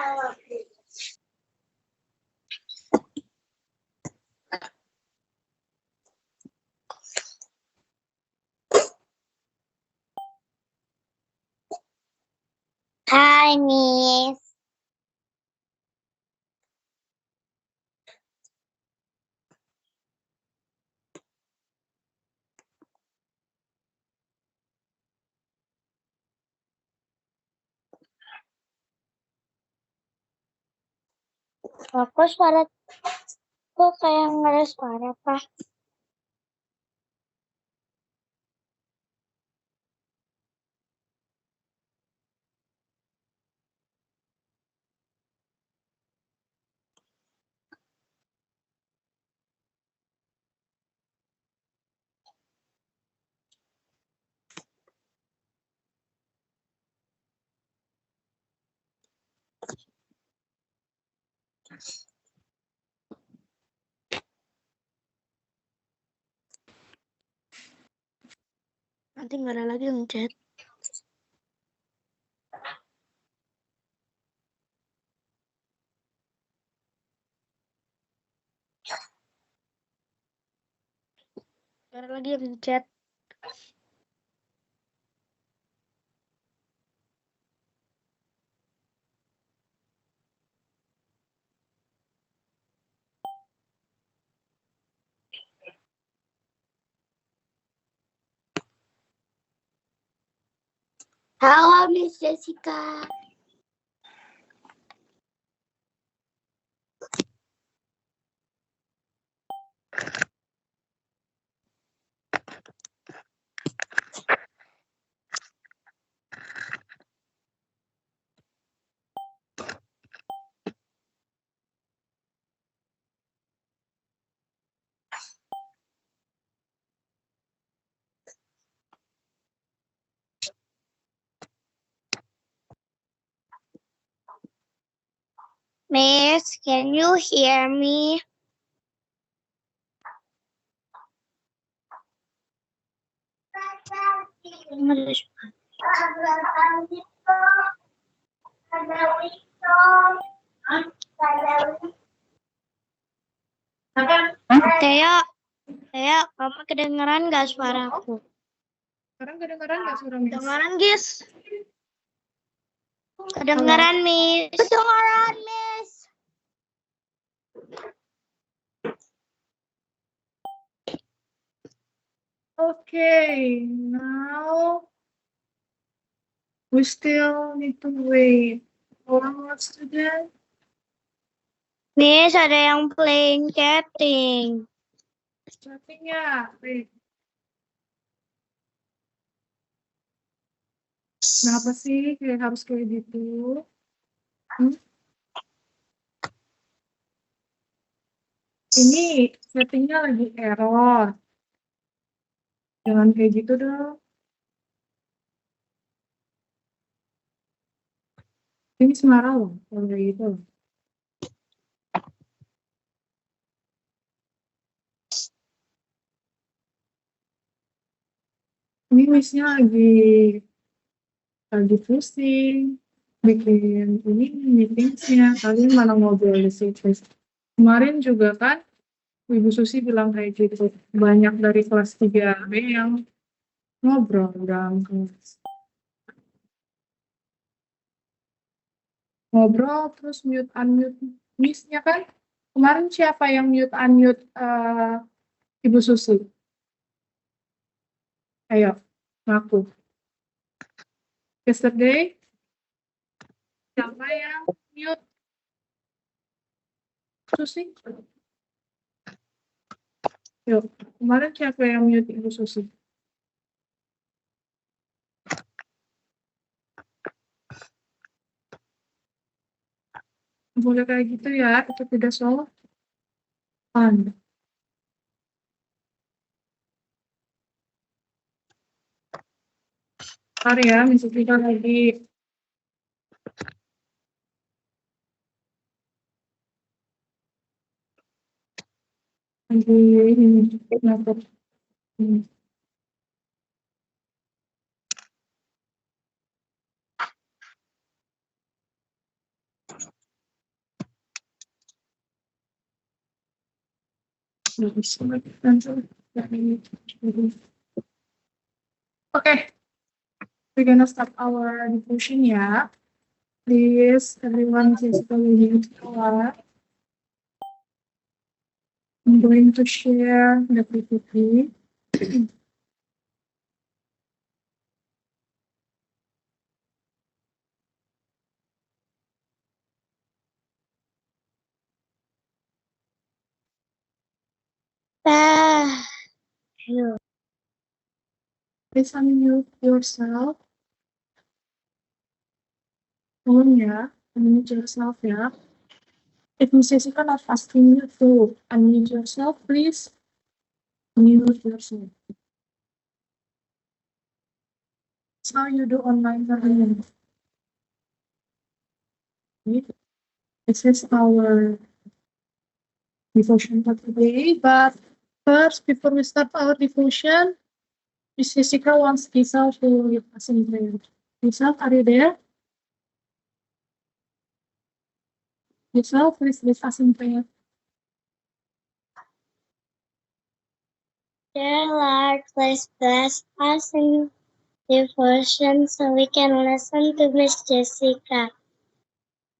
Hai, Miss. Kok kayak nggak ada suara, Pak? Nanti nggak ada lagi yang chat. Nggak ada lagi yang chat. Halo, Miss Jessica. Miss, can you hear me? Teo, kamu kedengeran nggak suaraku? Sekarang kedengeran nggak suara Miss? Kedengeran, Gis? Kedengeran, Miss? Kedengeran, Miss? Okay, now we still need to wait. One more student. Miss, ada yang playing chatting. Chatting ya. Wait. Kenapa sih harus kayak gitu? Ini settingnya lagi error. Jangan kayak gitu dong. Ini semarah loh, kalau kayak gitu. Ini Miss-nya lagi pusing, bikin ini meetingsnya. Kalian mana ngobrol di situ? Kemarin juga kan, Ibu Susi bilang kayak gitu. Banyak dari kelas 3B yang ngobrol dalam kelas. Ngobrol terus mute unmute Miss-nya kan. Kemarin siapa yang mute unmute Ibu Susi? Ayo, ngaku. Yesterday, siapa yang mute Susi? Yuk, kemarin siapa yang mute Ibu Susi? Boleh kayak gitu ya, itu tidak sopan. Sorry ya, Miss kita lagi ini ngatur. Okay, we're gonna start our devotion, yeah. Please, everyone physically mute your. I'm going to share the PPT. Please unmute yourself. Ya, unmute yourself, ya. If Miss Jessica not asking you to unmute yourself, please mute yourself. That's how you do online learning. This is our devotion for today. But first, before we start our devotion, Miss Jessica wants Giselle to lead us in prayer. Giselle, are you there? Giselle, please lead us in prayer. Dear Lord, please bless us in devotion so we can listen to Miss Jessica.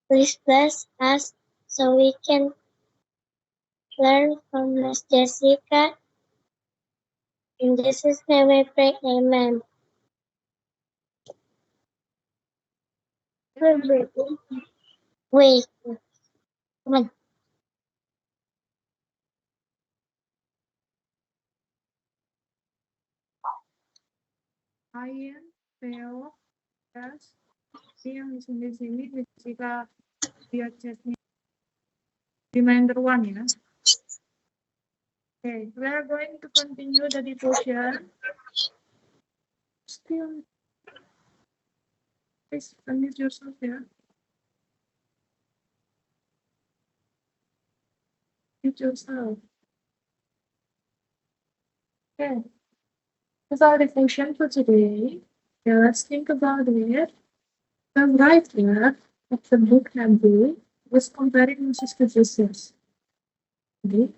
Please bless us so we can learn from Miss Jessica. In Jesus' name we pray, amen. Wait, come on. Ryan, Theo, yes. Yang di sini Jessica lihat chatnya. Reminder 1, ya. Okay, we are going to continue the devotion. Still, please unmute yourself, ya. Mute yourself. Okay, this is our devotion for today. Okay, let's think about it. The writer of the book Hebrew was comparing Moses to Jesus. Okay.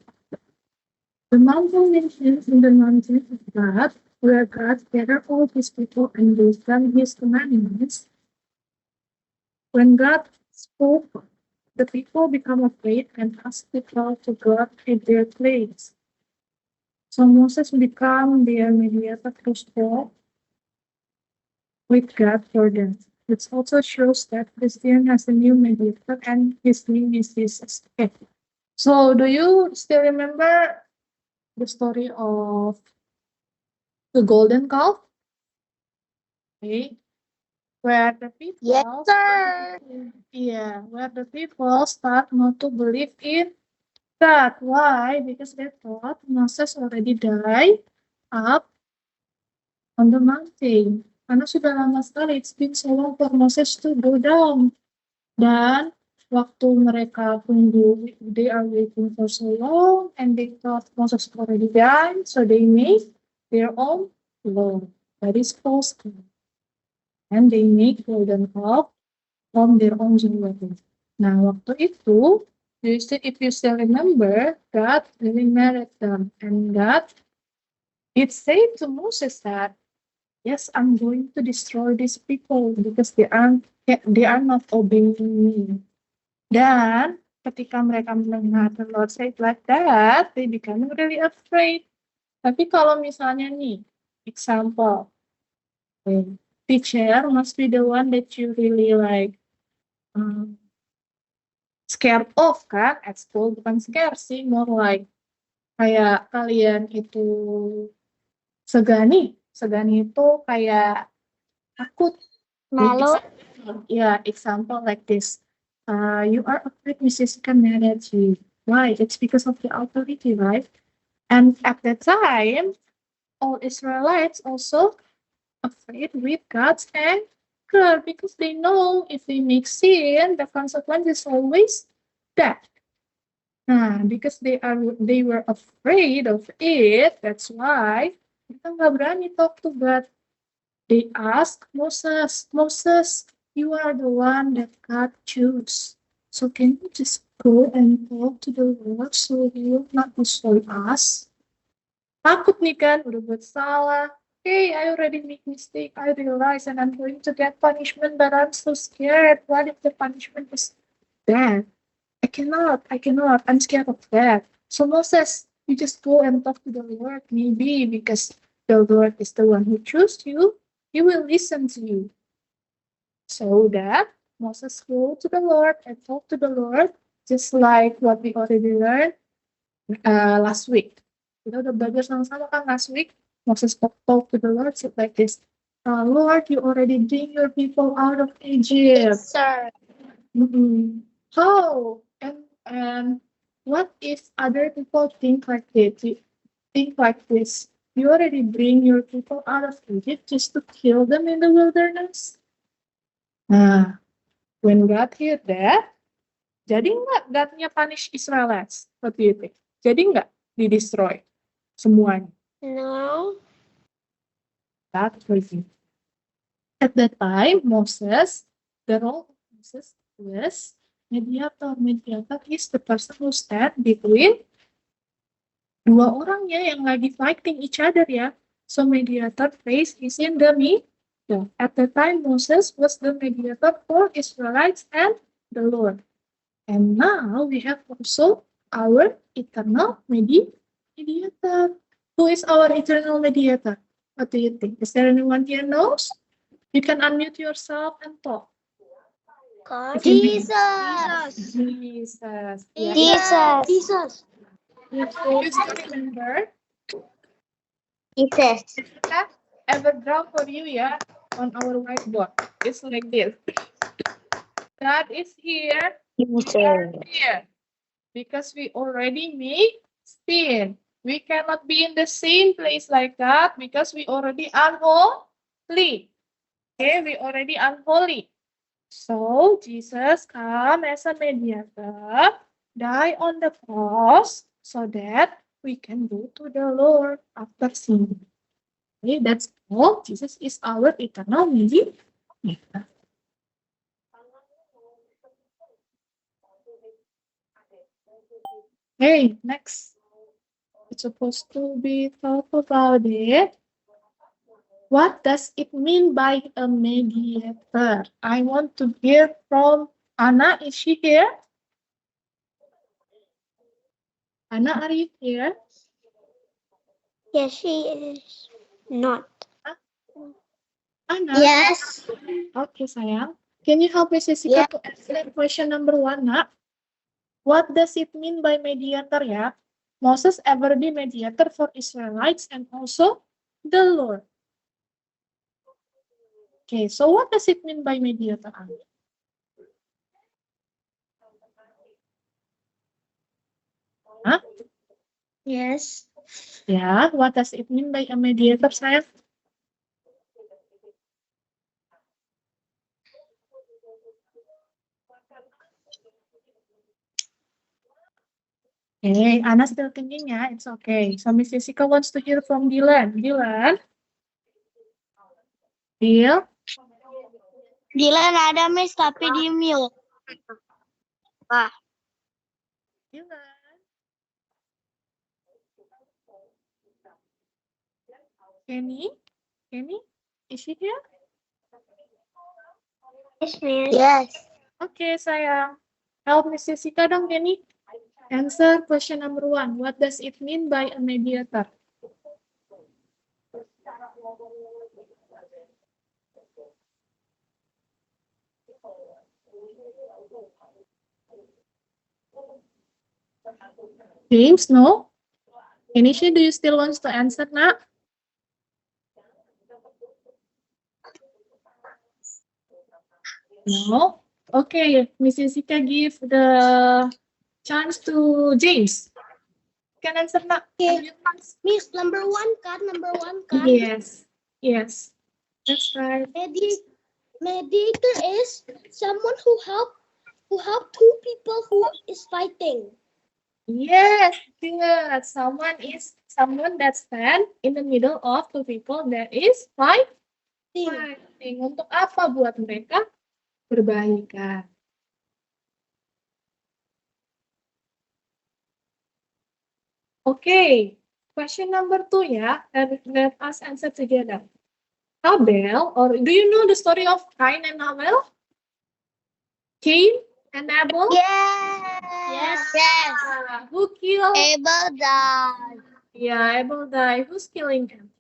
The mountain mentions in the mountain of God, where God gathered all his people and gave them his commandments. When God spoke, the people become afraid and asked to call to God in their place. So Moses became their mediator through God with God for them. It also shows that Christian has a new mediator and his name is Jesus. Okay. So do you still remember the story of the golden calf? Okay. Where the people Yes, sir. where the people start not to believe in God. Why? Because they thought Moses already died up on the mountain. Karena sudah lama sekali, it's been so long for Moses to go down. Dan waktu mereka tunggu, they are waiting for so long, and they thought Moses already died, so they made their own law. That is false. And they make golden calf from their own jewelry. Nah, waktu itu, if you still remember, God really married them, and God it said to Moses that, yes, I'm going to destroy these people because they are not obeying me. Dan ketika mereka mendengar the Lord say like that, they become really afraid. Tapi kalau misalnya nih, example, teacher must be the one that you really like scared of kan at school, bukan scare sih, more like kayak kalian itu segani itu kayak takut. Malu. Example like this. You are afraid Mrs. can mad at you. Why? It's because of the authority, right? And at that time, all Israelites also afraid with God's anger because they know if they make sin, the consequence is always death. Because they were afraid of it, that's why mereka nggak berani talk to God. They ask Moses, you are the one that God chose. So can you just go and talk to the Lord so He will not destroy us. Takut nih kan, udah buat salah. Hey, I already make mistake. I realize and I'm going to get punishment, but I'm so scared. What if the punishment is bad? I cannot. I'm scared of that. So Moses, you just go and talk to the Lord, maybe because the Lord is the one who chose you. He will listen to you. So that Moses go to the Lord and talk to the Lord, just like what we already learned last week. Kita udah belajar sama-sama kan last week. Moses talk to the Lord, said like this. Lord, you already bring your people out of Egypt. Sir. How? And what if other people think like this? Think like this. You already bring your people out of Egypt just to kill them in the wilderness? Nah, when God heard that, jadi nggak God-nya punish Israelites? What do you think? Jadi nggak di-destroy semuanya? No. That's crazy. At that time, Moses, the role of Moses was mediator. Mediator is the person who stand between dua orangnya yang lagi fighting each other ya. So mediator place is in the middle. At the time, Moses was the mediator for Israelites and the Lord. And now we have also our eternal mediator. Who is our eternal mediator? What do you think? Is there anyone here knows? You can unmute yourself and talk. Jesus. Jesus. Yeah. Jesus. You still remember? Jesus. Ever draw for you, yeah, on our whiteboard. It's like this. God is here. We are here. Because we already made sin. We cannot be in the same place like God because we already unholy. Okay, we already unholy. So Jesus come as a mediator, die on the cross so that we can go to the Lord after sin. Okay, that's all. Jesus is our eternal mediator. Okay, next. It's supposed to be talk about it. What does it mean by a mediator? I want to hear from Anna. Is she here? Anna, are you here? Yes, she is not. Anna? Yes. Okay, sayang. Can you help Miss Jessica to answer question number 1, Nak? What does it mean by mediator, ya? Moses ever be mediator for Israelites and also the Lord. Okay, so what does it mean by mediator, Anna? Huh? Yes. Yeah, what does it mean by a mediator, sayang? Okay, Anna still thinking, ya. It's okay. So Miss Jessica wants to hear from Dylan. Dylan? Dylan ada Miss tapi di mute. Dylan? Kenny? Kenny? Is she here? Yes, Miss. Yes. Okay, sayang. Help Miss Jessica dong, Kenny. Answer question number 1. What does it mean by a mediator? James, no? Kenisha, do you still want to answer, Nak? No? Okay, Miss Jessica give the chance to James. Can answer, Nak? Okay. Miss, number 1 kan? Number 1 kan? Yes. Yes. That's right. Mediator is someone who help two people who is fighting. Yes, good. Someone that stand in the middle of two people that is fighting. Untuk apa? Buat mereka berbaikan. Okay, question number 2 ya. Let us answer together. Abel, or do you know the story of Cain and Abel? Cain and Abel? Yes. Yes. Who killed? Abel died. Yeah, Abel died. Who's killing him?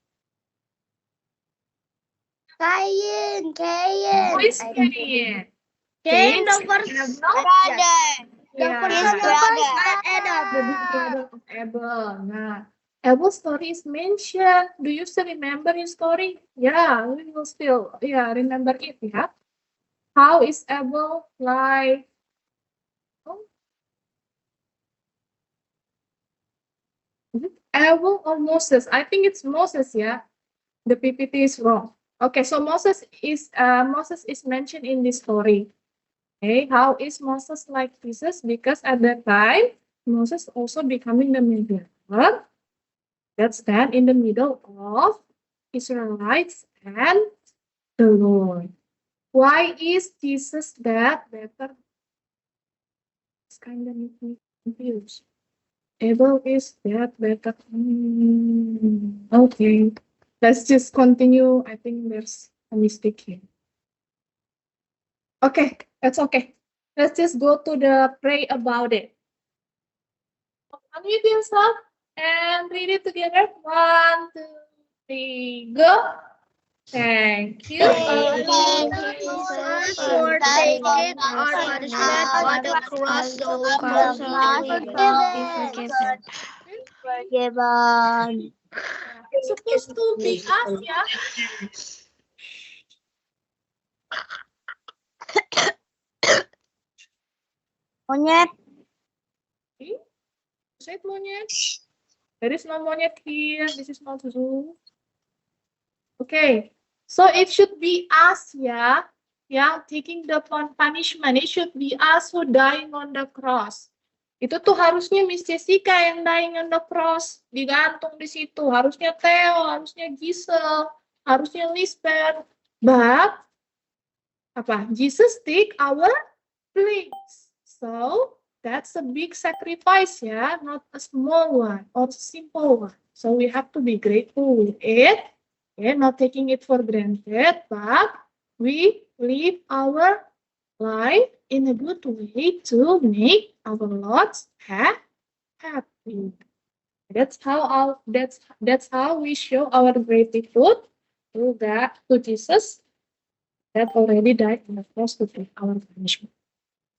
Cain. Who is Cain? Cain, the Abel? first brother. Yeah, His brother. Adam. the big brother of Abel. Nah, Abel's story is mentioned. Do you still remember his story? Yeah, we will still remember it. Yeah. How is Abel like? Oh, is it Abel or Moses? I think it's Moses. Yeah, the PPT is wrong. Okay, so Moses is mentioned in this story. Okay, how is Moses like Jesus? Because at that time Moses also becoming the mediator that stand in the middle of Israelites and the Lord. Why is Jesus that better? It's kind of make me confused. Abel is that better. Okay, let's just continue. I think there's a mistake here. Okay, that's okay. Let's just go to the pray about it. Unmute yourself and read it together. 1, 2, 3, go. Thank you. Thank you, Jesus, for taking our punishment on the cross so we can be forgiven. It's supposed to be us, yeah? Monyet. Okay. Say it, monyet. There is no monyet here. This is not zoo. Okay. So it should be us, yeah? Yeah, taking the punishment. It should be us who dying on the cross. Itu tuh harusnya Miss Jessica yang dying on the cross. Digantung di situ. Harusnya Theo, harusnya Giselle, harusnya Lisbeth. But, Jesus take our place. So, that's a big sacrifice, yeah? Not a small one or a simple one. So, we have to be grateful with it. Okay, not taking it for granted, but we live our life in a good way to make our Lord's happy. That's how we show our gratitude to Jesus that already died on the cross to take our punishment.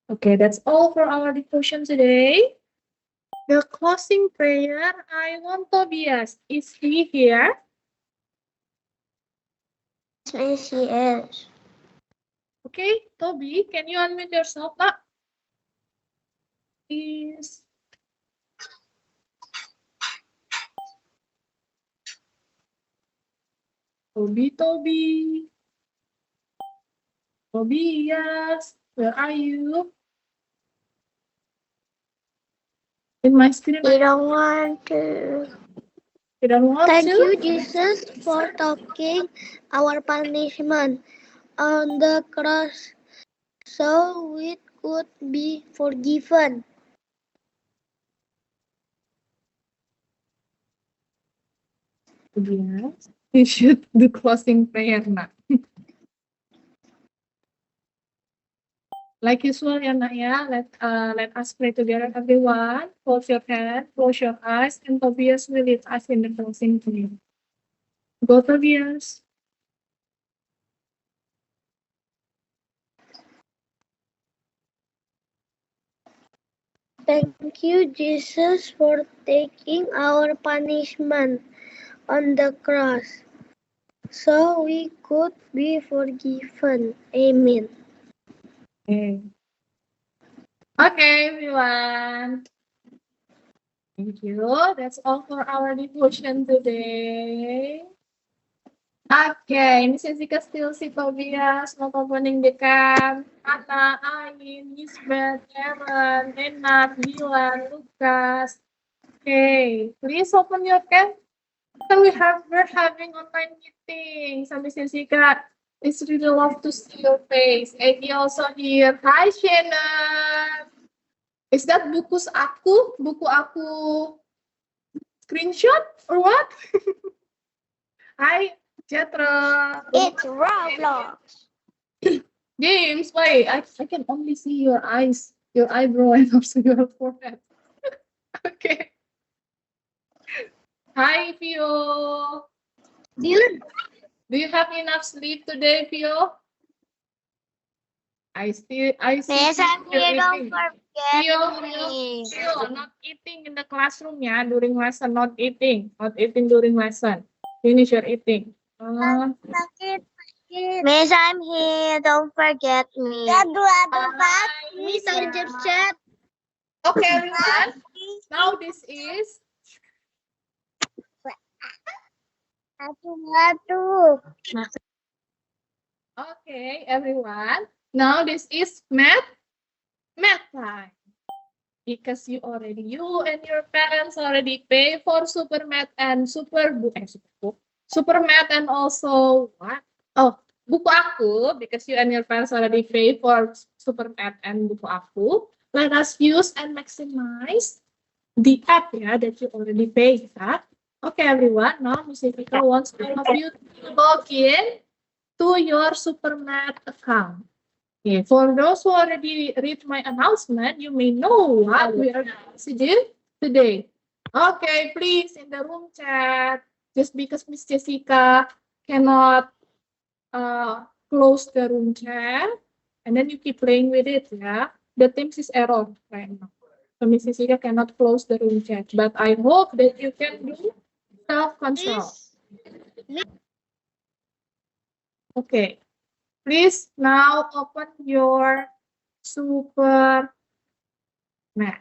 Okay, that's all for our devotion today. The closing prayer, I want Tobias. Is he here? Yes, he is. Okay, Toby, can you unmute yourself, Pak? Please. Toby. Tobias, where are you? In my screen. We don't want to. You don't want Thank to? you, Jesus, for taking our punishment on the cross so we could be forgiven. Yes. You should do closing prayer now. Like usual, ya, Nak, ya. Let us pray together, everyone. Close your head, close your eyes, and Tobias will lead us in the closing prayer. Go, Tobias. Thank you, Jesus, for taking our punishment on the cross so we could be forgiven. Amen. Okay, everyone. Thank you. That's all for our devotion today. Okay, Miss Jessica still si Tobias, mau opening dekan, Ana, Ain, Lisbeth, Aaron, Enak, Dilan, Lucas. Okay, please open your cam. We're having online meeting. So Miss Jessica, it's really love to see your face. Egi also here. Hi, Shannon. Is that buku aku? Buku aku Screenshot or what? Hi, Jethro. It's Roblox. James, wait, I can only see your eyes, your eyebrow, and also your forehead. Okay. Hi, Pio. Dylan. Do you have enough sleep today, Pio? I see Miss, I'm you're here. Don't eating. forget Pio, me. Pio, not eating in the classroom, yeah, during lesson, not eating during lesson. Finish your eating. Miss, I'm here. Don't forget me. Miss, I just chat. Okay, everyone. Now this is okay, everyone. Now this is math time. Because you and your parents already pay for super math and super math and also what? Oh, buku aku, because you and your parents already pay for super math and buku aku. Let us use and maximize the app that you already pay. Okay, everyone. Now Miss Evika wants all of you to log in to your super math account. Okay, for those who already read my announcement, you may know what we are going to do today. Okay, please, in the room chat, just because Miss Jessica cannot close the room chat, and then you keep playing with it, the Teams is error right now. So Miss Jessica cannot close the room chat, but I hope that you can do self-control. Okay. Please now open your super math.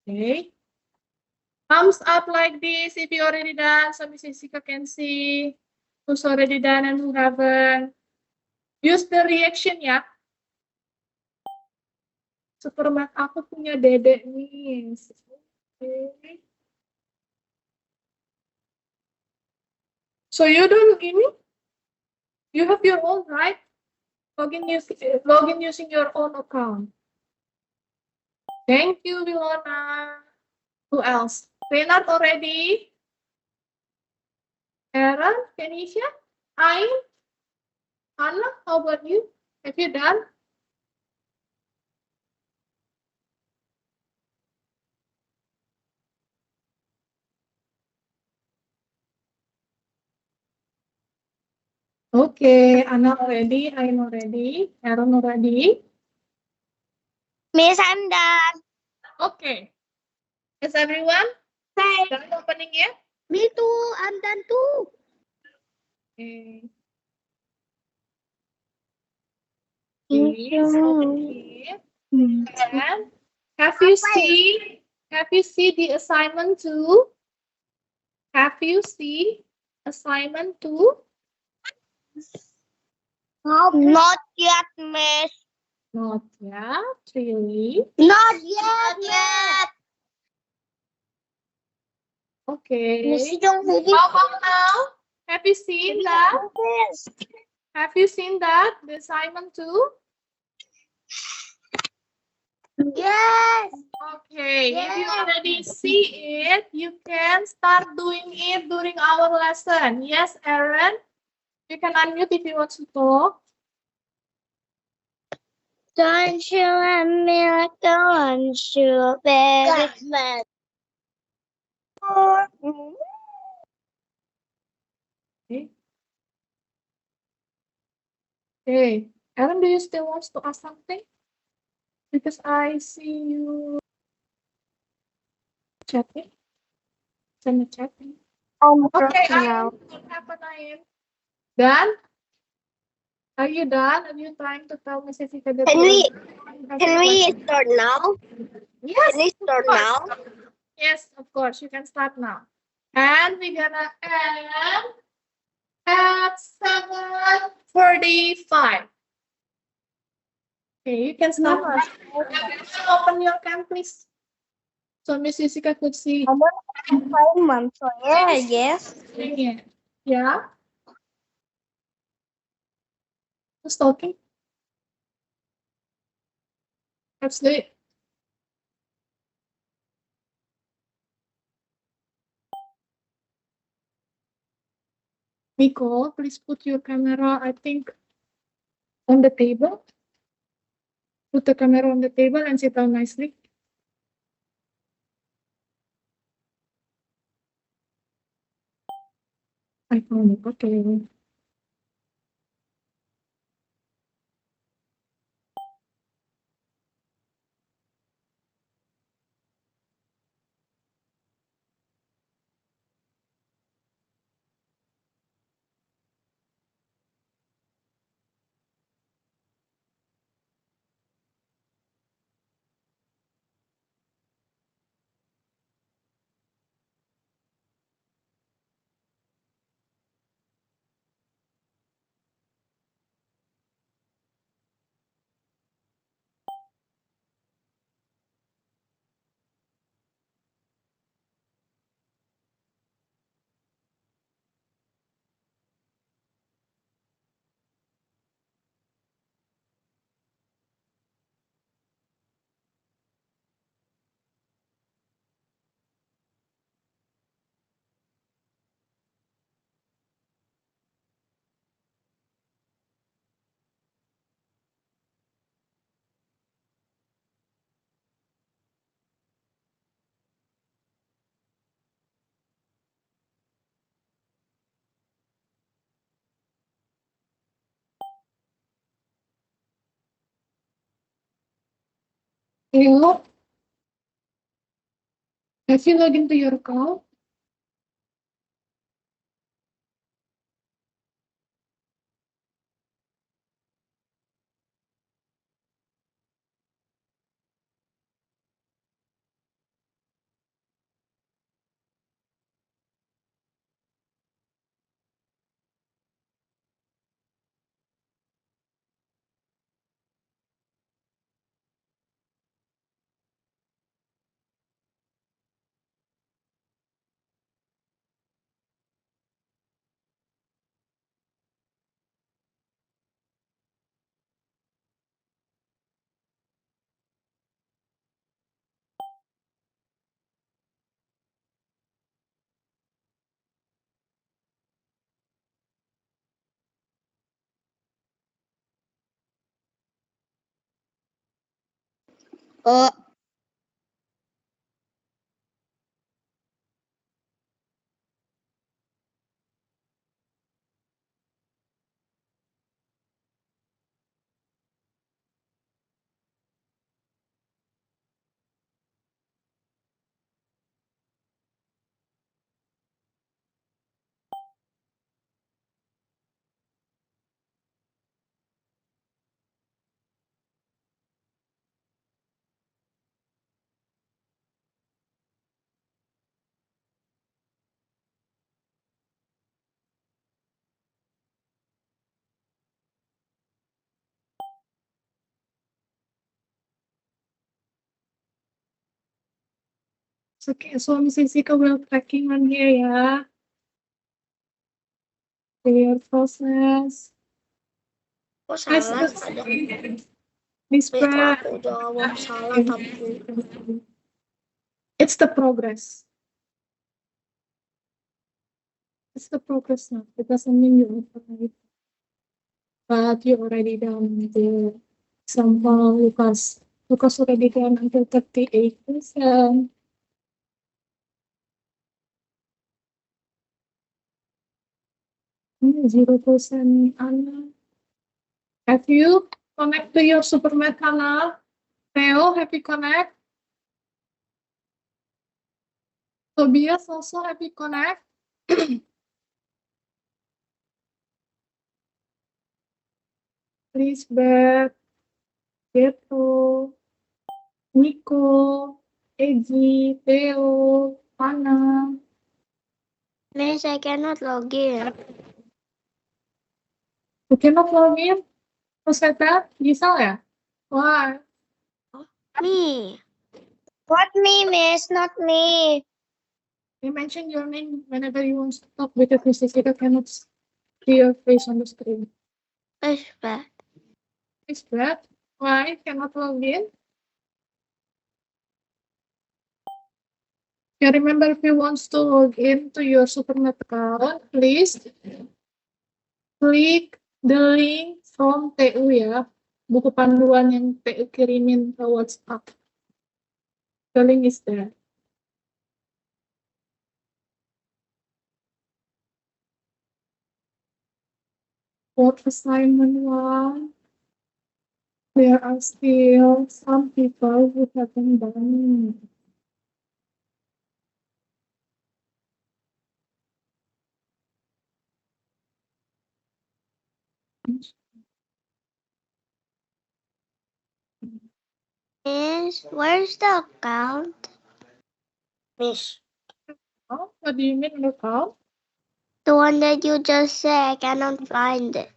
Okay. Thumbs up like this if you already done, so Miss Jessica can see who's already done and who haven't. Use the reaction ya. Super math aku punya dedek nih. Okay. So you don't ini? You have your own, right? Login using your own account. Thank you, Wilona. Who else? Renard already? Aaron, Kenisha, Ain, Anna, how about you? Have you done? Okay, Anna already, Ain already, Aaron already. Miss, I'm done. Okay. Is everyone done opening it? Me too. I'm done too. Okay. And have you seen the assignment too? Have you seen assignment too? Not yet, Miss. Not yet, really? Not yet. Okay. Miss, don't How about now? Have you seen that? Have you seen that? The assignment too? Yes. Okay. Yes. If you already see it, you can start doing it during our lesson. Yes, Aaron? You can unmute if you want to talk. Don't you let me like the one you baby man. Okay. Okay. Aaron, do you still want to ask something? Because I see you chatting. Send a chatting. Okay, Ayan, what happened, Ayan? Done? Are you done? Are you trying to tell Miss Jessica that Can we question? start now? Yes. Can we start of course. now? Yes, of course. You can start now. And we're gonna end at 7:45. Okay, you can start. Open your cam, please. So Miss Jessica could see. I want assignment, so yeah, yes. Yeah. Who's talking? Absolutely. Nicole, please put your camera, I think, on the table. Put the camera on the table and sit down nicely. I found it. Okay. Hello? Have you logged into your account? Oh, Oke, suami Sisika will tracking on here ya. Clear process. kok salah ada. This Itu part. aku jawab salah tapi It's the progress. It's the progress now. It doesn't mean you overnight. But you already done the sample Lucas. Lucas already done until 38%. 0% Anna. Have you connect to your Supermat kanal? Theo, have you connect? Tobias also have you connect? Please, Beth, Pietro, Nico, Egi, Theo, Anna. Miss, I cannot log in. You cannot log in? Who said that? Giselle ya? Why? Me. What me, Miss? Not me. You mention your name whenever you want to talk because Mrs. Kita cannot see your face on the screen. It's bad. Is that why cannot log in? You remember if you want to log in to your Supernet account, please Klik the link from TU ya. Buku panduan yang TU kirimin ke WhatsApp. The link is there. For assignment 1, there are still some people who haven't done it. Miss, where's the account? Miss, Oh, what do you mean account? the one that you just said, I cannot find it.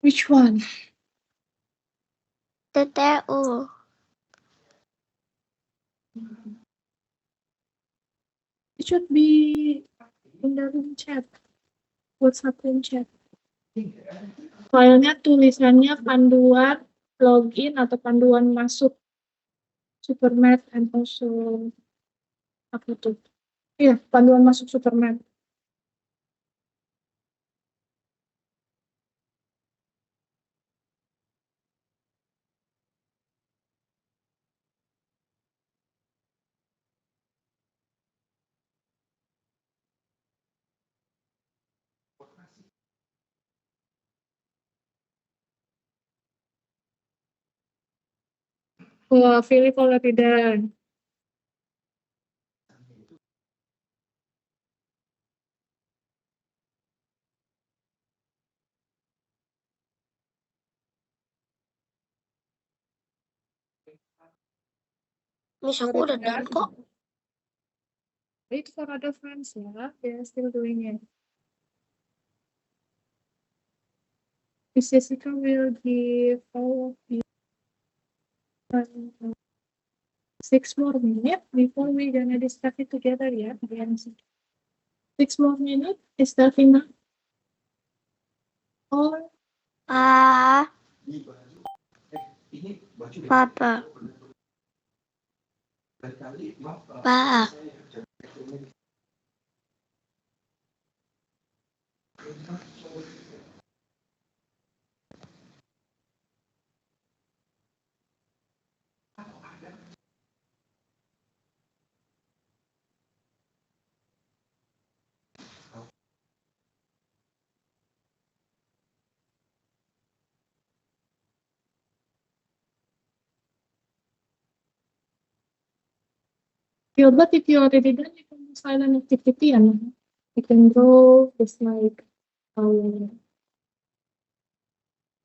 Which one? The TU. It should be in the room chat. WhatsApp room chat. Filenya tulisannya panduan login atau panduan masuk Supermat and also apa tuh? Iya, panduan masuk Supermat. Wah, Philip already done. Miss, aku udah done kok. Wait for other friends ya, they are still doing it. Miss Jessica will give all of you 6 more minutes before we gonna discuss it together ya. 6 more minutes, is that enough? Or Papa. Pa. Gilbert, if you already done, you can do silent activity and you can draw just like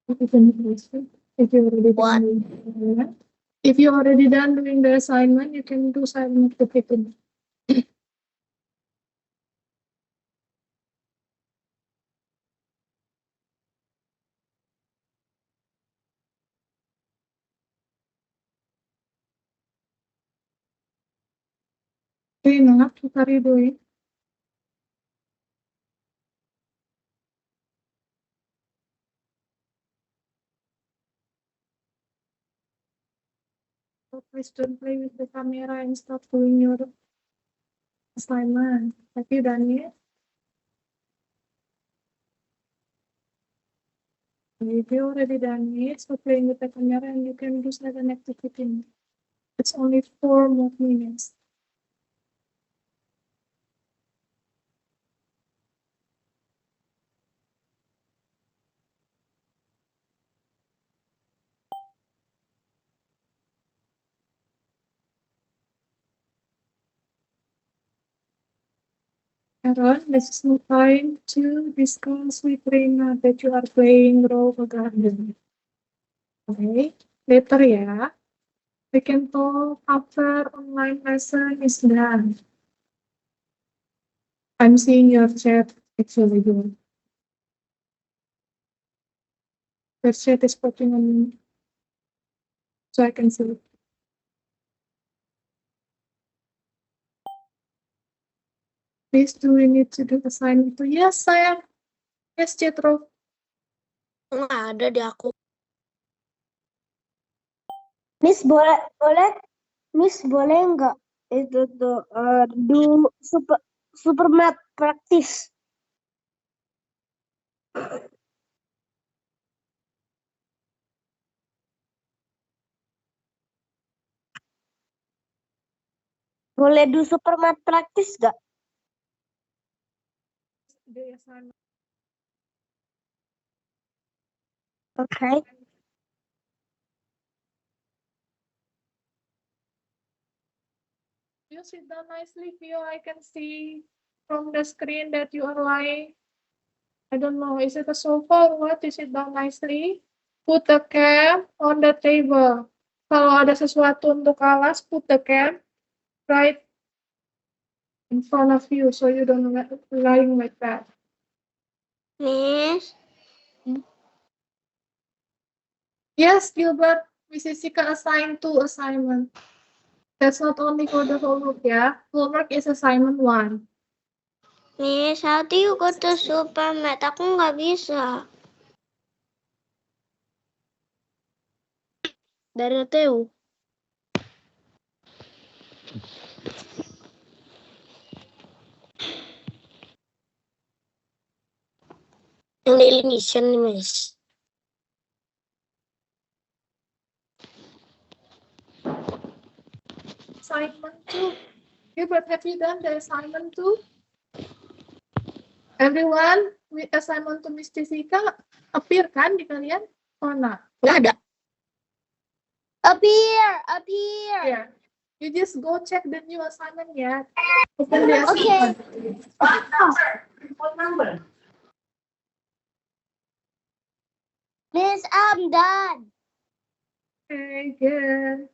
if you already done if you already done doing the assignment, you can do silent activity. Okay, now what are you doing? So please don't play with the camera and start doing your assignment. Have you done it? If you already done it, stop playing with the camera and you can do silent activity. It's only 4 more minutes. Aaron, this is no time to discuss with Rina that you are playing Grow a Garden. Okay, later ya. We can talk after online lesson is done. I'm seeing your chat actually good. Your chat is popping on me, so I can see it. Please, do we need to do assignment? Yes, sayang. Yes, Cetro. Nggak ada di aku. Miss Miss boleh nggak itu tuh do Supermat praktis. Boleh do supermat praktis gak? Okay. You sit down nicely, Vio. I can see from the screen that you are lying. I don't know, is it a sofa or what? You sit down nicely. Put the cam on the table. Kalau ada sesuatu untuk alas, put the cam right in front of you so you don't lying like that. Miss. Yes, Gilbert. Mrs. Sika assigned 2 assignment. That's not only for the homework, yeah. Homework is assignment 1. Miss, how do you go to supermat? Aku nggak bisa. Dari TU. Yang daily mission nih, Miss. Assignment 2. Gilbert, have you done the assignment 2? Everyone with assignment to Miss Jessica appear kan di kalian? Oh, nah. Nggak ada. Up here. Yeah. You just go check the new assignment ya. Open the Okay. assignment. What number? Miss, I'm done. Okay, good.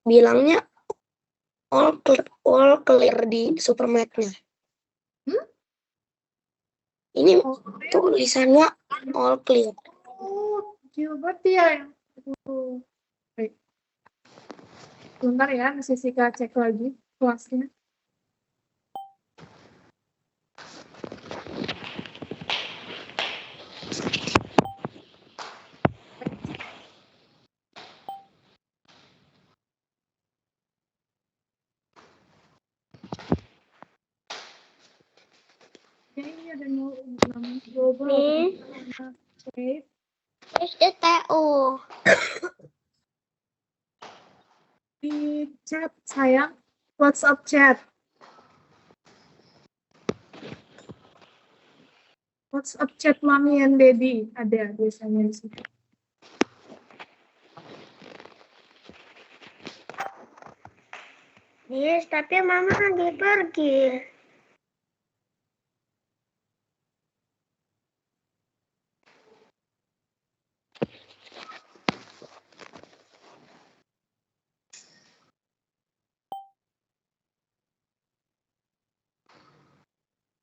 Bilangnya all clear di supermatnya. Ini tulisannya all clear. Oh, Gilbert ya yang. Baik. Bentar ya, Miss Jessica cek lagi kelasnya. Kayaknya ada global. Okay. Miss, the TU. Di chat sayang, WhatsApp chat. WhatsApp chat Mami and Daddy ada biasanya di situ. Miss, tapi Mama lagi pergi.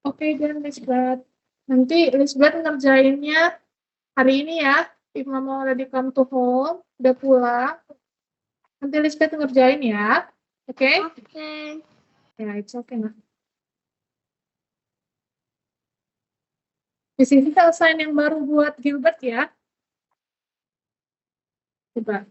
Oke, dan Lisbeth. Nanti Lisbeth ngerjainnya hari ini ya. If Mama already come to home, udah pulang. Nanti Lisbeth ngerjain ya. Oke? Oke. Ya, it's okay lah. Di sini kita assign yang baru buat Gilbert ya. Coba.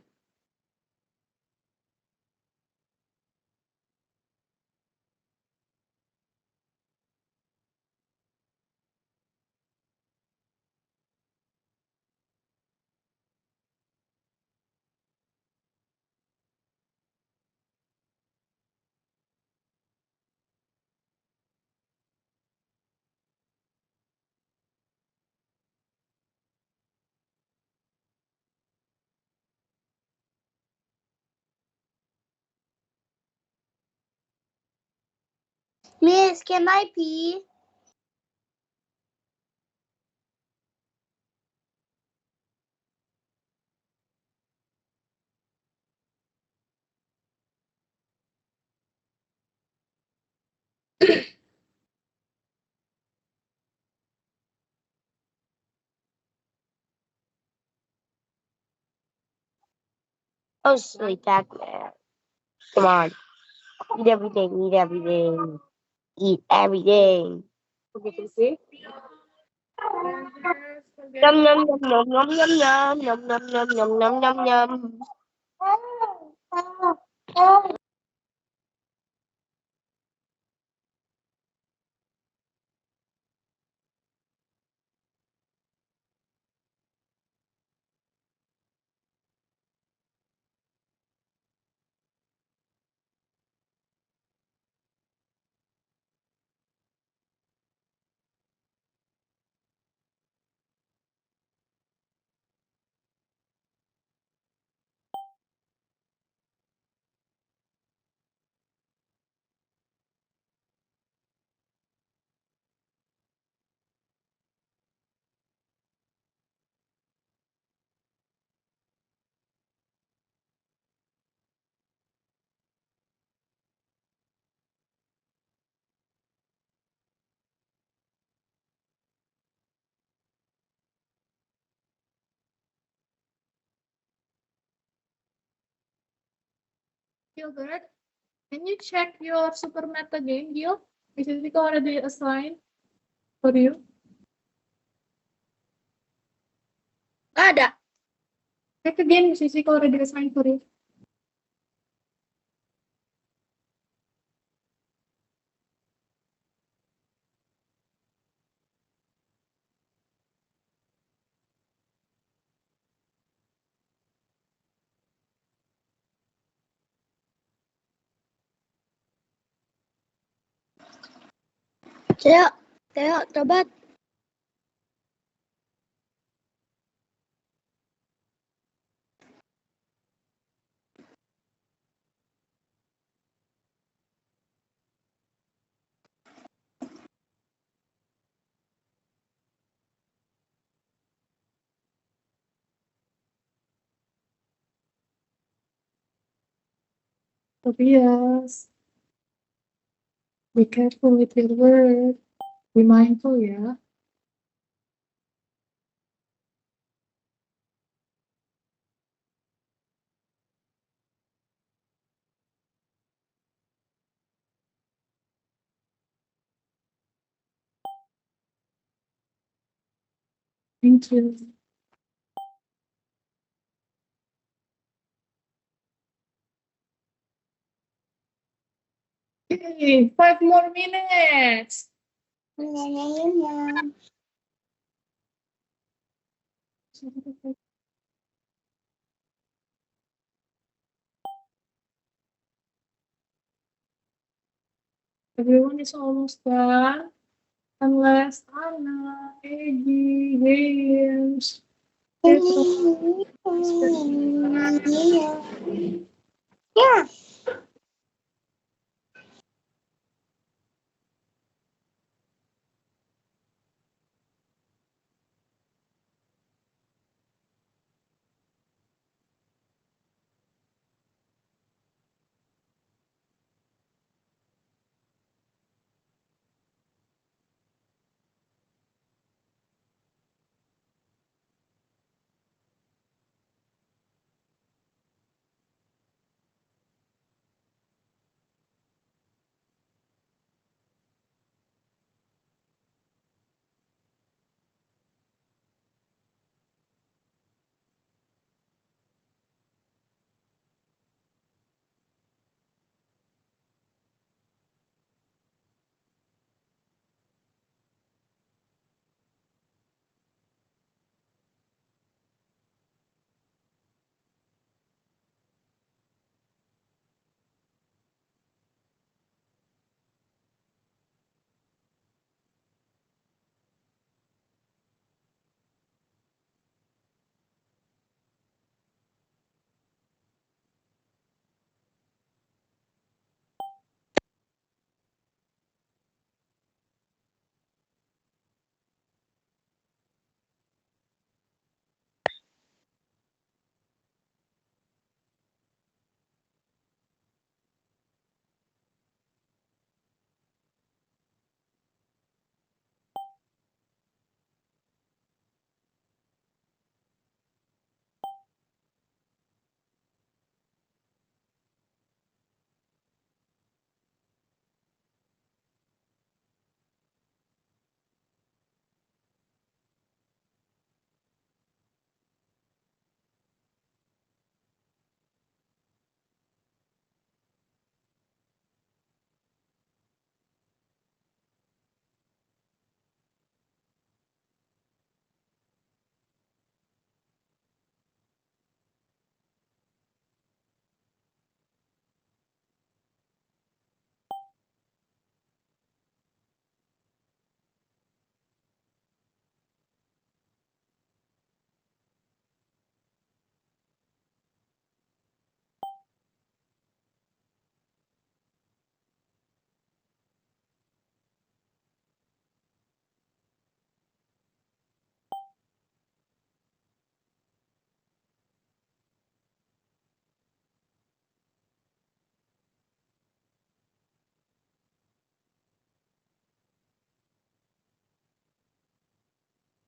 Miss, can I pee? Oh, sweet chocolate. Come on. Eat everything, eat everything. Eat everything. Begitu sih. Yum, yum, yum, yum, yum, yum, yum, yum, yum, yum, yum, yum, yum, yum. Gilbert, can you check your supermat again, Gil? Is it already assigned for you? Ada. Check again, is it already assigned for you? Teo, coba. Tobias, be careful with your word. Be mindful ya. Thank you. Okay, 5 more minutes. Everyone is almost done. Unless Anna, Eggy, James, Pedro. Ya.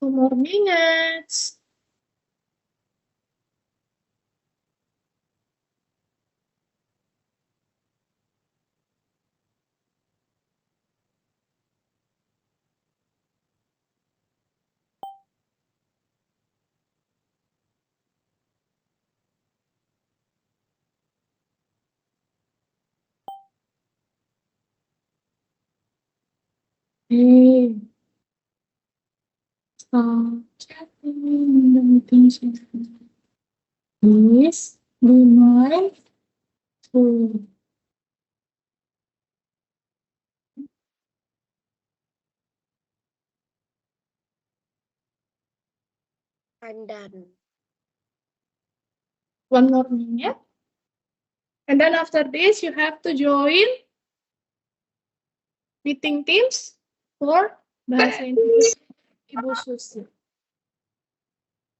Two more minutes. Okay. Stop chatting in the meeting session. Please be mindful. I'm done. One more minute. And then after this, you have to join meeting Teams for Bahasa Indonesia Ibu Susi.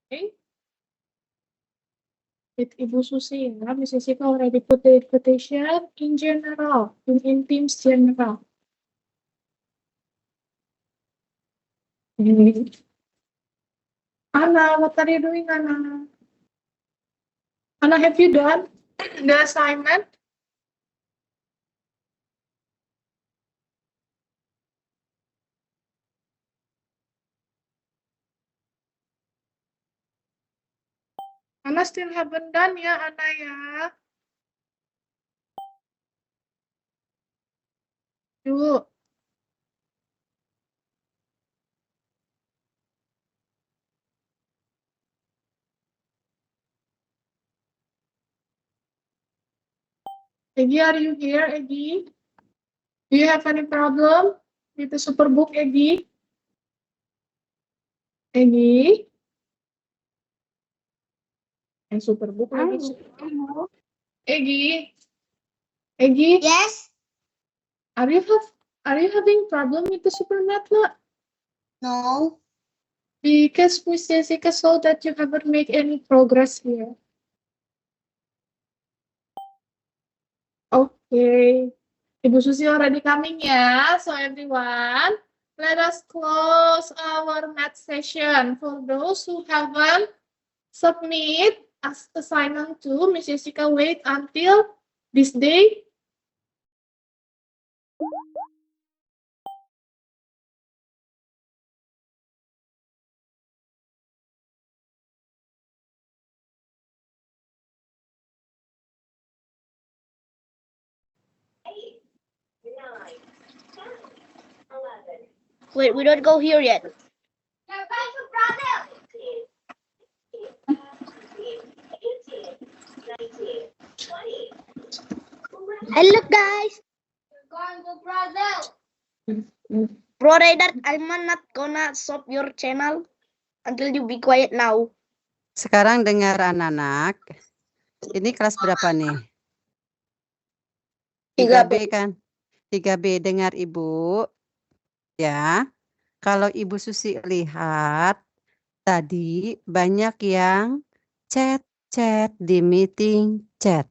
Okay? With Ibu Susi, ya, Miss Jessica already put the invitation in general, in Teams general. Okay. Anna, what are you doing, Anna? Anna, have you done the assignment? Anna still haven't done ya, Anna ya. Yuk. Eggy, are you here, Eggy? Do you have any problem with the Superbook, Eggy? Eggy? And Superbook lagi. Eggy? Eggy? Yes? Are you having problem with the Supermatla? No. Because Miss Jessica saw that you haven't made any progress here. Okay. Ibu Susi already coming ya. So everyone, let us close our math session. For those who haven't submit as assignment to Miss Jessica, wait until this day. Wait, we don't go here yet. Hello guys. Bro Raider, I'm not gonna stop your channel until you be quiet now. Sekarang dengar anak-anak. Ini kelas berapa nih? 3B kan? 3B, dengar Ibu. Ya. Kalau Ibu Susi lihat, tadi banyak yang chat di meeting chat.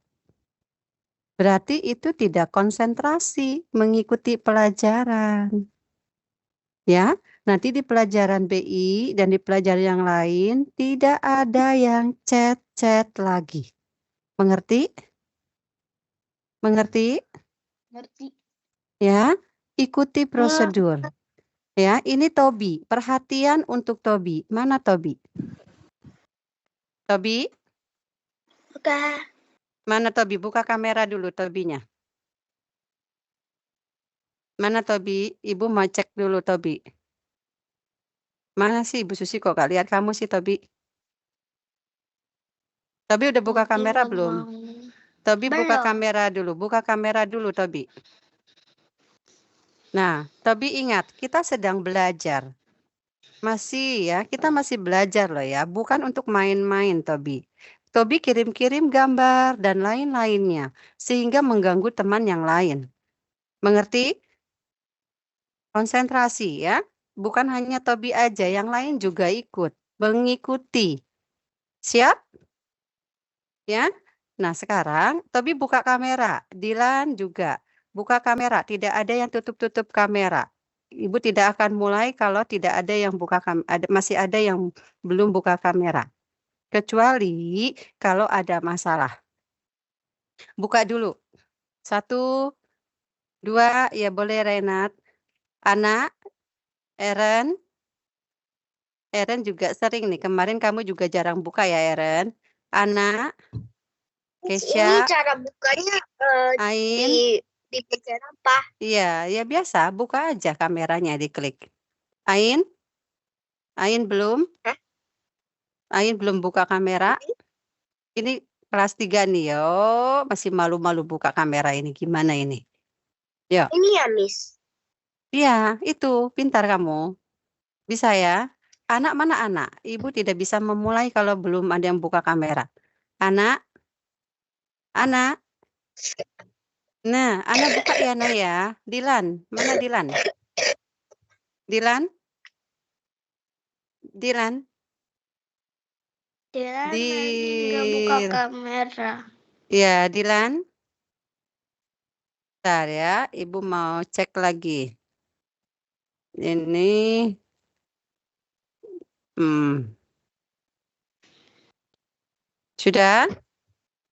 Berarti itu tidak konsentrasi mengikuti pelajaran. Ya, nanti di pelajaran BI dan di pelajaran yang lain tidak ada yang chat lagi. Mengerti? Mengerti? Ngerti. Ya, ikuti prosedur. Ya, ini Tobi. Perhatian untuk Tobi. Mana Tobi? Tobi? Oke. Mana Tobi? Buka kamera dulu Tobinya. Mana Tobi? Ibu mau cek dulu Tobi. Mana sih Ibu Susi kok gak lihat kamu sih Tobi? Tobi udah buka kamera belum? Tobi buka kamera dulu. Buka kamera dulu Tobi. Nah, Tobi ingat, kita sedang belajar. Masih ya, kita masih belajar loh ya. Bukan untuk main-main Tobi. Tobi kirim-kirim gambar dan lain-lainnya. Sehingga mengganggu teman yang lain. Mengerti? Konsentrasi ya. Bukan hanya Tobi aja, yang lain juga ikut. Mengikuti. Siap? Ya. Nah sekarang Tobi buka kamera. Dilan juga. Buka kamera. Tidak ada yang tutup-tutup kamera. Ibu tidak akan mulai kalau tidak ada yang buka kamera. Masih ada yang belum buka kamera. Kecuali kalau ada masalah. Buka dulu. 1, 2, ya boleh Renat. Anak, Eren. Eren juga sering nih. Kemarin kamu juga jarang buka ya Eren. Anak, Kesha, Ini cara bukanya Ain, di Dipencet apa? Iya, ya biasa, buka aja kameranya diklik. Ain? Ain belum? Hah? Ain belum buka kamera? Ini kelas 3 nih, oh masih malu-malu buka kamera ini, gimana ini? Yuk, Ini ya, Miss. iya itu, pintar kamu. Bisa ya? Anak mana anak? Ibu tidak bisa memulai kalau belum ada yang buka kamera. Anak? Anak? Nah, anak buka ya, Nak ya. Dilan, mana Dilan? Dilan? Dilan? Dia Di nggak buka kamera. Ya, Dilan. Bentar ya, Ibu mau cek lagi. Ini sudah?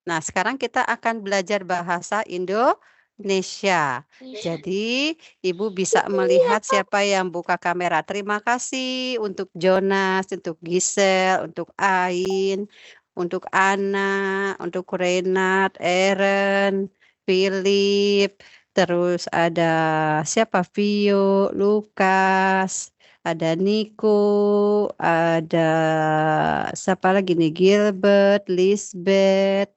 Nah, sekarang kita akan belajar bahasa Indonesia. Jadi, Ibu bisa melihat siapa yang buka kamera. Terima kasih untuk Jonas, untuk Gisel, untuk Ain, untuk Ana, untuk Renat, Eren, Philip, terus ada siapa? Vio, Lukas, ada Nico, ada siapa lagi nih? Gilbert, Lisbeth,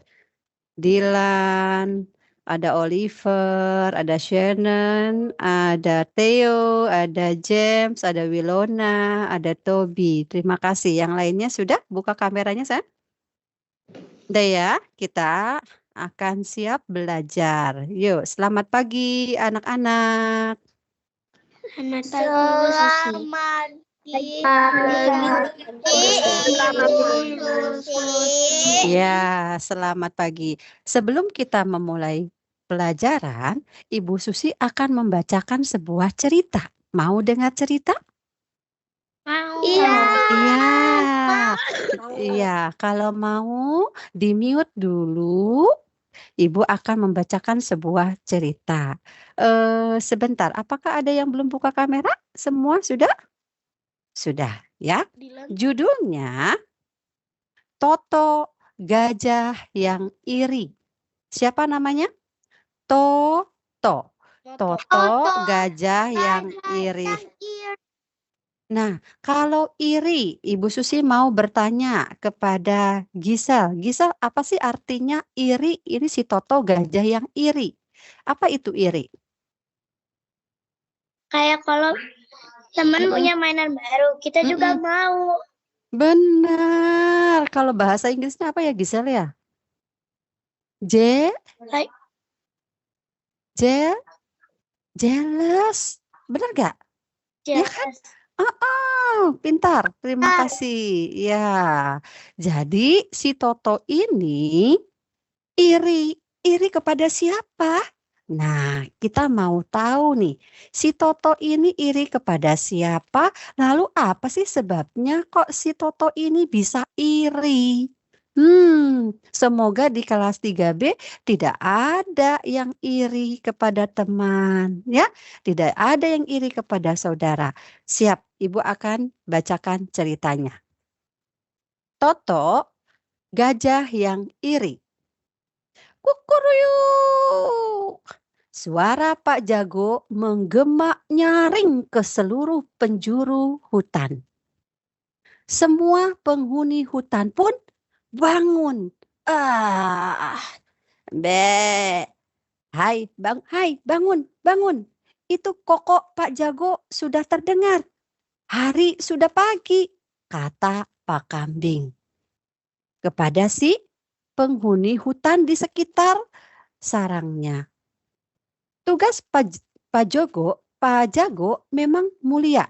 Dilan, ada Oliver, ada Shannon, ada Theo, ada James, ada Wilona, ada Toby. Terima kasih. Yang lainnya sudah buka kameranya, saya? Udah ya, kita akan siap belajar. Yuk, selamat pagi anak-anak. Selamat pagi. Ya, selamat pagi. Sebelum kita memulai pelajaran, Ibu Susi akan membacakan sebuah cerita. Mau dengar cerita? Iya. Iya. Iya, kalau mau di-mute dulu. Ibu akan membacakan sebuah cerita. Sebentar, apakah ada yang belum buka kamera? Semua sudah? Sudah, ya. Judulnya Toto Gajah yang Iri. Siapa namanya? Toto. Toto Gajah yang Iri. Nah, kalau iri, Ibu Susi mau bertanya kepada Gisel. Gisel, apa sih artinya iri? Ini si Toto gajah yang iri. Apa itu iri? Kayak kalau teman punya mainan baru, kita juga mau. Benar. Kalau bahasa Inggrisnya apa ya Gisel ya? Je, je, jealous. Benar gak? Ya kan? Pintar. Terima kasih. Ya. Jadi si Toto ini iri. Iri kepada siapa? Nah, kita mau tahu nih, si Toto ini iri kepada siapa? Lalu apa sih sebabnya kok si Toto ini bisa iri? Semoga di kelas 3B tidak ada yang iri kepada teman, ya. Tidak ada yang iri kepada saudara. Siap, Ibu akan bacakan ceritanya. Toto, gajah yang iri. Kukuruyuk. Suara Pak Jago menggema nyaring ke seluruh penjuru hutan. Semua penghuni hutan pun bangun. Be. Hai, bangun, bangun. Itu kokok Pak Jago sudah terdengar. Hari sudah pagi, kata Pak Kambing. Kepada si penghuni hutan di sekitar sarangnya. Tugas Pak Jago memang mulia.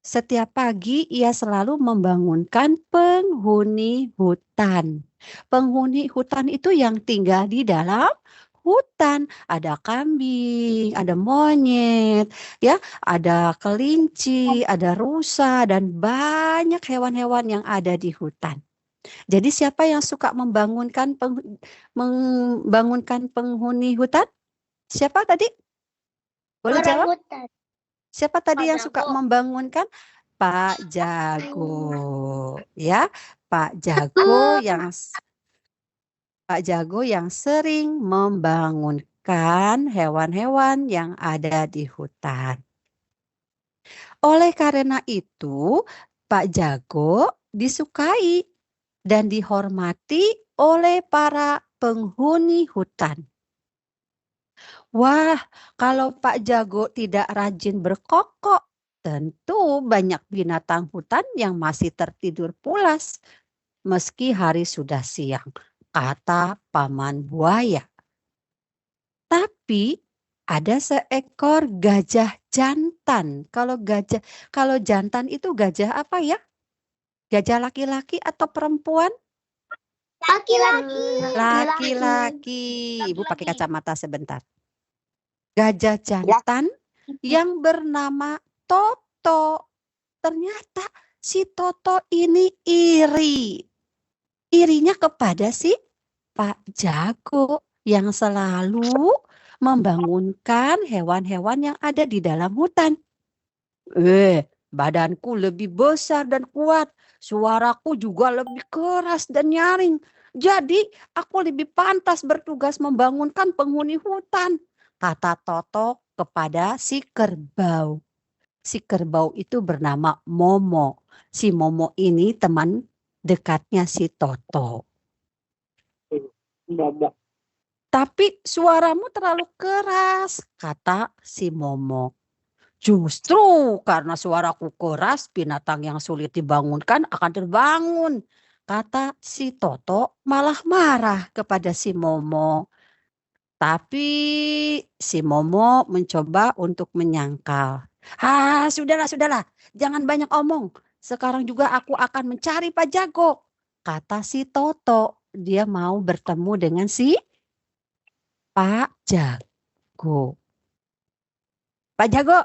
Setiap pagi ia selalu membangunkan penghuni hutan. Penghuni hutan itu yang tinggal di dalam hutan. Ada kambing, ada monyet, ya, ada kelinci, ada rusa, dan banyak hewan-hewan yang ada di hutan. Jadi siapa yang suka membangunkan penghuni hutan? Siapa tadi? Boleh jawab? Siapa tadi yang suka membangunkan? Pak Jago. Ya, Pak Jago yang sering membangunkan membangunkan hewan-hewan yang ada di hutan. Oleh karena itu, Pak Jago disukai dan dihormati oleh para penghuni hutan. Wah, kalau Pak Jago tidak rajin berkokok, tentu banyak binatang hutan yang masih tertidur pulas meski hari sudah siang, kata Paman Buaya. Tapi ada seekor gajah jantan. Kalau jantan itu gajah apa ya? Gajah laki-laki atau perempuan? Laki-laki. Laki-laki. Ibu pakai kacamata sebentar. Gajah jantan yang bernama Toto. Ternyata si Toto ini iri. Irinya kepada si Pak Jago yang selalu membangunkan hewan-hewan yang ada di dalam hutan. Badanku lebih besar dan kuat. Suaraku juga lebih keras dan nyaring. Jadi aku lebih pantas bertugas membangunkan penghuni hutan, kata Toto kepada si kerbau. Si kerbau itu bernama Momo. Si Momo ini teman dekatnya si Toto. Tapi suaramu terlalu keras, kata si Momo. Justru karena suaraku keras, binatang yang sulit dibangunkan akan terbangun, kata si Toto malah marah kepada si Momo. Tapi si Momo mencoba untuk menyangkal. Sudahlah, jangan banyak omong. Sekarang juga aku akan mencari Pak Jago, kata si Toto. Dia mau bertemu dengan si Pak Jago. Pak Jago,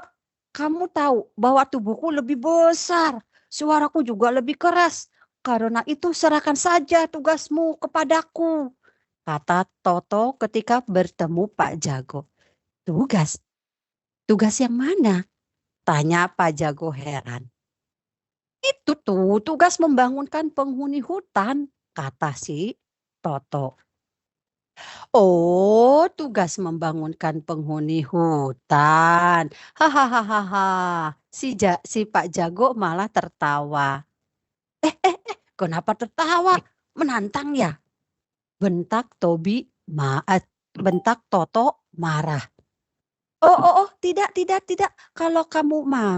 kamu tahu bahwa tubuhku lebih besar, suaraku juga lebih keras. Karena itu serahkan saja tugasmu kepadaku, kata Toto ketika bertemu Pak Jago. Tugas? Tugas yang mana? Tanya Pak Jago heran. Itu tuh tugas membangunkan penghuni hutan, kata si Toto. Oh, tugas membangunkan penghuni hutan. Hahaha. Si Pak Jago malah tertawa. Kenapa tertawa? Menantang ya? Bentak Toto marah. Oh, tidak. Kalau kamu mau